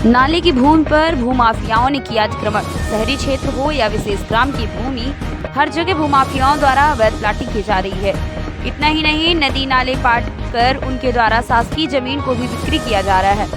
नाले की भूमि पर भूमाफियाओं ने किया अतिक्रमण। शहरी क्षेत्र हो या विशेष ग्राम की भूमि, हर जगह भूमाफियाओं द्वारा अवैध प्लाटिंग की जा रही है। इतना ही नहीं, नदी नाले पाट कर उनके द्वारा शासकीय जमीन को भी बिक्री किया जा रहा है।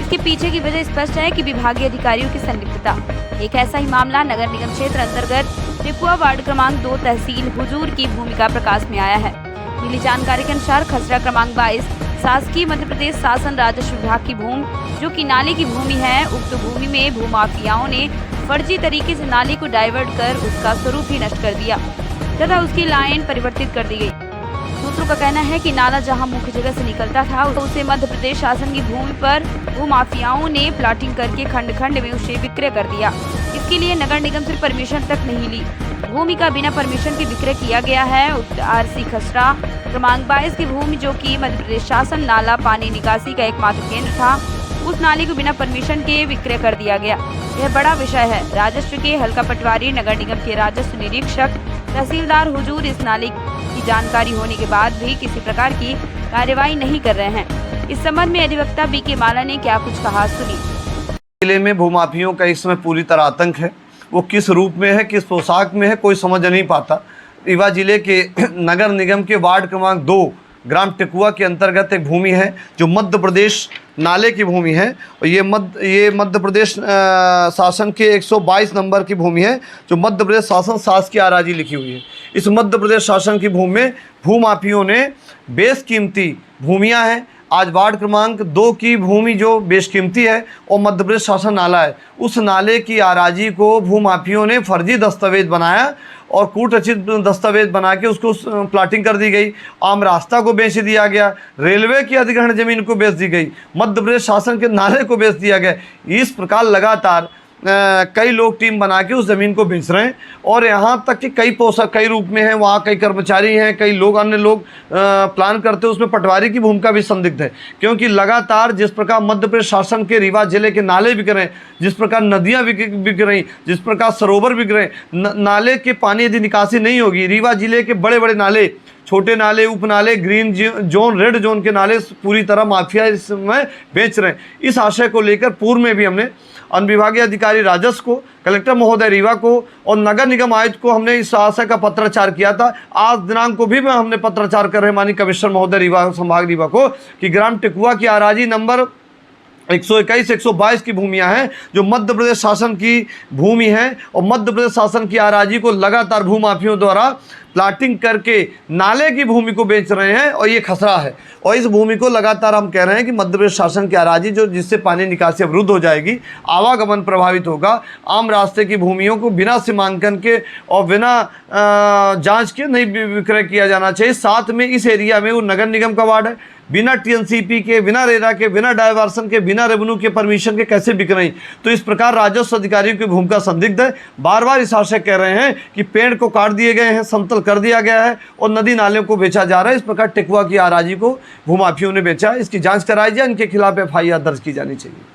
इसके पीछे की वजह स्पष्ट है कि विभागीय अधिकारियों की संलिप्तता। एक ऐसा ही मामला नगर निगम क्षेत्र अंतर्गत टिपुआ वार्ड क्रमांक 2 तहसील हुजूर की भूमि का प्रकाश में आया है। मिली जानकारी के अनुसार खसरा क्रमांक 22 शासकीय मध्य प्रदेश शासन राजस्व विभाग की भूमि, जो कि नाले की भूमि है, उक्त भूमि में भूमाफियाओं ने फर्जी तरीके से नाले को डाइवर्ट कर उसका स्वरूप ही नष्ट कर दिया तथा उसकी लाइन परिवर्तित कर दी गई। सूत्रों का कहना है कि नाला जहां मुख्य जगह से निकलता था, उसे मध्य प्रदेश शासन की भूमि पर भूमाफियाओं ने प्लाटिंग करके खंड खंड में उसे विक्रय कर दिया। इसके लिए नगर निगम से परमिशन तक नहीं ली। भूमि का बिना परमिशन के विक्रय किया गया है। उक्त आरसी खसरा क्रमांक 22 की भूमि, जो कि मध्य प्रदेश शासन नाला पानी निकासी का एकमात्र केंद्र था, उस नाले को बिना परमिशन के विक्रय कर दिया गया। यह बड़ा विषय है। राजस्व के हल्का पटवारी, नगर निगम के राजस्व निरीक्षक, तहसीलदार हुजूर इस नाले की जानकारी होने के बाद भी किसी प्रकार की कार्यवाही नहीं कर रहे हैं। इस संबंध में अधिवक्ता बीके माला ने क्या कुछ कहा, सुनिए। जिले में भूमाफियों का इस समय पूरी तरह आतंक है। वो किस रूप में है, किस पोशाक में है, कोई समझ नहीं पाता। रीवा जिले के नगर निगम के वार्ड क्रमांक 2 ग्राम टिकुआ के अंतर्गत एक भूमि है जो मध्य प्रदेश नाले की भूमि है, और ये मध्य प्रदेश शासन के 122 नंबर की भूमि है, जो मध्य प्रदेश शासन शासकीय आराजी लिखी हुई है। इस मध्य प्रदेश शासन की भूमि में भूमाफियों ने बेशकीमती भूमियां हैं। आज वार्ड क्रमांक 2 की भूमि जो बेशकीमती है और मध्य प्रदेश शासन नाला है, उस नाले की आराजी को भूमाफियों ने फर्जी दस्तावेज बनाया और कूटरचित दस्तावेज बना के उसको प्लाटिंग कर दी गई। आम रास्ता को बेच दिया गया, रेलवे की अधिग्रहण जमीन को बेच दी गई, मध्य प्रदेश शासन के नाले को बेच दिया गया। इस प्रकार लगातार कई लोग टीम बना के उस ज़मीन को बेच रहे हैं, और यहाँ तक कि कई पोषक कई रूप में हैं। वहाँ कई कर्मचारी हैं, कई लोग, अन्य लोग प्लान करते हैं। उसमें पटवारी की भूमिका भी संदिग्ध है, क्योंकि लगातार जिस प्रकार मध्य प्रदेश शासन के रीवा जिले के नाले बिक रहे हैं, जिस प्रकार नदियाँ बिक रही, जिस प्रकार सरोवर बिक रहे हैं, नाले के पानी यदि निकासी नहीं होगी, रीवा जिले के बड़े बड़े नाले, छोटे नाले, उपनाले, ग्रीन जोन, रेड जोन के नाले पूरी तरह माफिया इसमें बेच रहे हैं। इस आशय को लेकर पूर्व में भी हमने अनुविभागीय अधिकारी राजस्व को, कलेक्टर महोदय रीवा को और नगर निगम आयुक्त को हमने इस आशय का पत्राचार किया था। आज दिनांक को भी हमने पत्राचार कर रहे हैं माननीय कमिश्नर महोदय रीवा, संभाग रीवा को, कि ग्राम टिकुआ की आराजी नंबर 121, 122 की भूमियां हैं जो मध्य प्रदेश शासन की भूमि है, और मध्य प्रदेश शासन की आराजी को लगातार भूमाफियों द्वारा प्लाटिंग करके नाले की भूमि को बेच रहे हैं, और ये खसरा है। और इस भूमि को लगातार हम कह रहे हैं कि मध्य प्रदेश शासन की आराजी जिससे पानी निकासी अवरुद्ध हो जाएगी, आवागमन प्रभावित होगा। आम रास्ते की भूमियों को बिना सीमांकन के और बिना जांच के नहीं विक्रय किया जाना चाहिए। साथ में इस एरिया में वो नगर निगम का वार्ड है, बिना टीएनसीपी के, बिना रेरा के, बिना डायवर्सन के, बिना रेवेन्यू के परमिशन के कैसे बिक रही। तो इस प्रकार राजस्व अधिकारियों की भूमिका संदिग्ध है। बार बार इस आशय कह रहे हैं कि पेड़ को काट दिए गए हैं, समतल कर दिया गया है और नदी नालों को बेचा जा रहा है। इस प्रकार टिकुआ की आराजी को भूमाफियों ने बेचा। इसकी जांच कराई जाए, इनके खिलाफ एफआईआर दर्ज की जानी चाहिए।